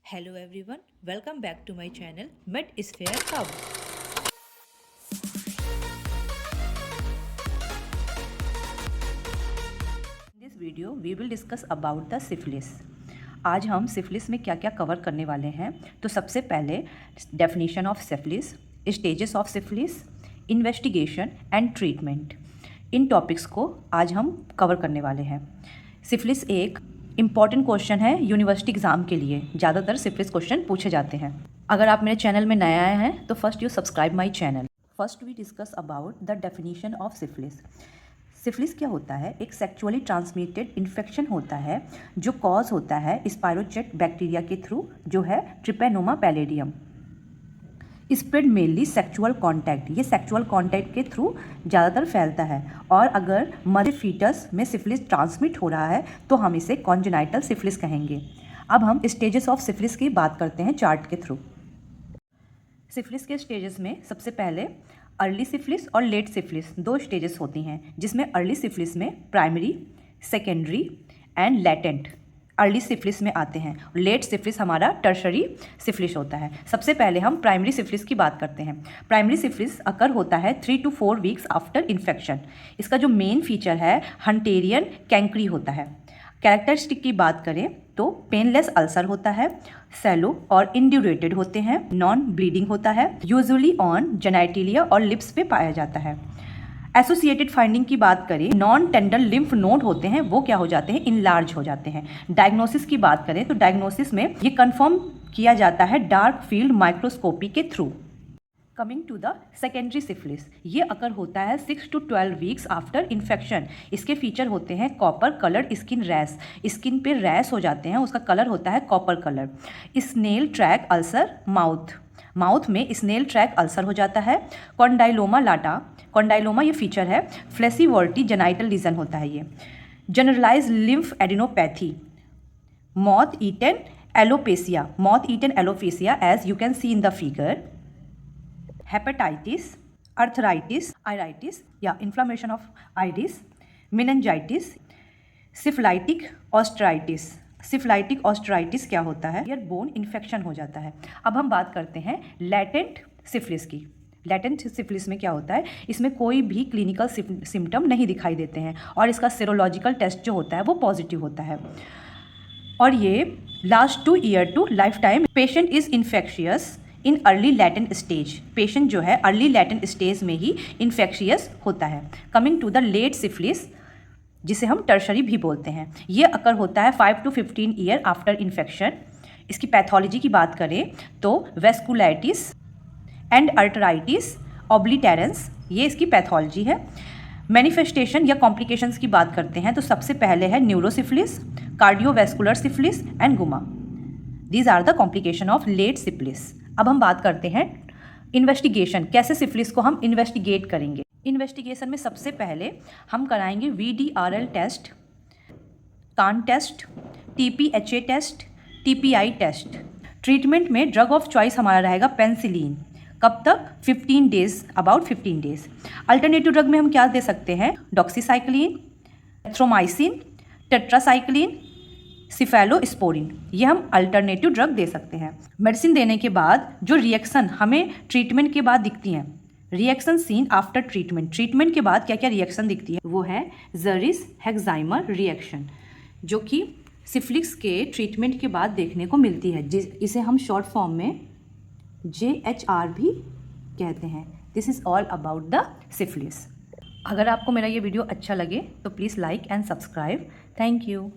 Hello everyone, welcome back to my channel MedSphere Hub. In this video we will discuss about the syphilis. आज हम syphilis में क्या क्या cover करने वाले हैं। तो सबसे पहले definition of syphilis, stages of syphilis, investigation and treatment, in topics को आज हम कवर करने वाले हैं। सिफिलिस एक इम्पॉर्टेंट क्वेश्चन है यूनिवर्सिटी एग्जाम के लिए, ज़्यादातर सिफिलिस क्वेश्चन पूछे जाते हैं। अगर आप मेरे चैनल में नया आए हैं तो first you subscribe my channel. First we discuss about the definition of syphilis. Syphilis क्या होता है? एक सेक्सुअली ट्रांसमिटेड इन्फेक्शन होता है जो कॉज होता है स्पाइरोचेट बैक्टीरिया के थ्रू, जो है treponema pallidum. Spread mainly sexual contact, ये सेक्सुअल कांटेक्ट के थ्रू ज़्यादातर फैलता है। और अगर मदर फीटस में सिफिलिस ट्रांसमिट हो रहा है तो हम इसे कॉन्जेनाइटल सिफिलिस कहेंगे। अब हम स्टेजेस ऑफ सिफिलिस की बात करते हैं चार्ट के थ्रू। सिफिलिस के स्टेजेस में सबसे पहले अर्ली सिफिलिस और लेट सिफिलिस दो स्टेजेस होती हैं, जिसमें अर्ली सिफिलिस में primary, secondary and latent early syphilis में आते हैं। लेट सिफिलिस हमारा टर्शरी सिफिलिस होता है। सबसे पहले हम प्राइमरी सिफिलिस की बात करते हैं। प्राइमरी सिफिलिस अकर होता है 3 to 4 वीक्स आफ्टर इन्फेक्शन। इसका जो मेन फीचर है हंटेरियन कैंक्री होता है। कैरेक्टरिस्टिक की बात करें तो पेनलेस अल्सर होता है, सैलो और इंड्यूरेटेड होते हैं, नॉन ब्लीडिंग होता है, यूजुअली ऑन जेनाइटिलिया और लिप्स पे पाया जाता है। एसोसिएटेड फाइंडिंग की बात करें, नॉन टेंडर लिम्फ नोड होते हैं, वो क्या हो जाते हैं? इनलार्ज हो जाते हैं। डायग्नोसिस की बात करें तो डायग्नोसिस में ये कंफर्म किया जाता है डार्क फील्ड माइक्रोस्कोपी के through. Coming to the secondary syphilis, ये अकर होता है 6 to 12 वीक्स आफ्टर इन्फेक्शन। इसके फीचर होते हैं copper coloured skin rash, skin पे रैश हो जाते हैं, उसका कलर होता है copper colour. Snail track ulcer mouth में स्नेल ट्रैक अल्सर हो जाता है। कॉन्डाइलोमा लाटा, कॉन्डाइलोमा ये फीचर है, फ्लेसीवर्टी जेनाइटल लीजन होता है ये। Generalise lymphadenopathy, moth eaten alopecia as you can see in the figure. Hepatitis, arthritis, iritis या inflammation of iris, meningitis, syphilitic osteitis. Syphilitic osteitis क्या होता है? ईयर बोन इन्फेक्शन हो जाता है। अब हम बात करते हैं लैटेंट सिफिलिस की। लैटेंट सिफिलिस में क्या होता है? इसमें कोई भी क्लिनिकल सिम्टम नहीं दिखाई देते हैं और इसका सेरोलॉजिकल टेस्ट जो होता है वो पॉजिटिव होता है। और ये last 2 year to lifetime. Patient is infectious in early latent stage, patient जो है अर्ली लैटेंट स्टेज में ही इन्फेक्शियस होता है। Coming to the late syphilis, जिसे हम टर्शरी भी बोलते हैं, ये अकर होता है 5 to 15 ईयर आफ्टर इन्फेक्शन। इसकी पैथोलॉजी की बात करें तो वेस्कुलाइटिस एंड अल्टराइटिस ऑब्लिटेरेंस, ये इसकी पैथोलॉजी है। मैनिफेस्टेशन या कॉम्प्लिकेशंस की बात करते हैं तो सबसे पहले है neurosyphilis, cardiovascular syphilis and gumma. These are the complication of late syphilis. अब हम बात करते हैं इन्वेस्टिगेशन, कैसे सिफिलिस को हम इन्वेस्टिगेट करेंगे। इन्वेस्टिगेशन में सबसे पहले हम कराएंगे VDRL test, Kahn test, TPHA test, TPI test. Treatment में ड्रग ऑफ चॉइस हमारा रहेगा पेनिसिलिन। कब तक? 15 days, about 15 days. Alternative drug में हम क्या दे सकते हैं? डॉक्सीसाइक्लिन, एथ्रोमाइसिन, टेट्रासाइक्लिन, सिफेलोस्पोरिन, ये हम अल्टरनेटिव ड्रग दे सकते हैं। मेडिसिन देने के बाद जो रिएक्शन हमें ट्रीटमेंट के बाद दिखती हैं, reaction seen after treatment, treatment के बाद क्या क्या रिएक्शन दिखती है, वो है ज़रिस हेक्साइमर रिएक्शन, जो कि सिफिलिस के ट्रीटमेंट के बाद देखने को मिलती है। इसे हम शॉर्ट फॉर्म में JHR भी कहते हैं। This is all about the syphilis. अगर आपको मेरा ये वीडियो अच्छा लगे तो please like and subscribe. Thank you.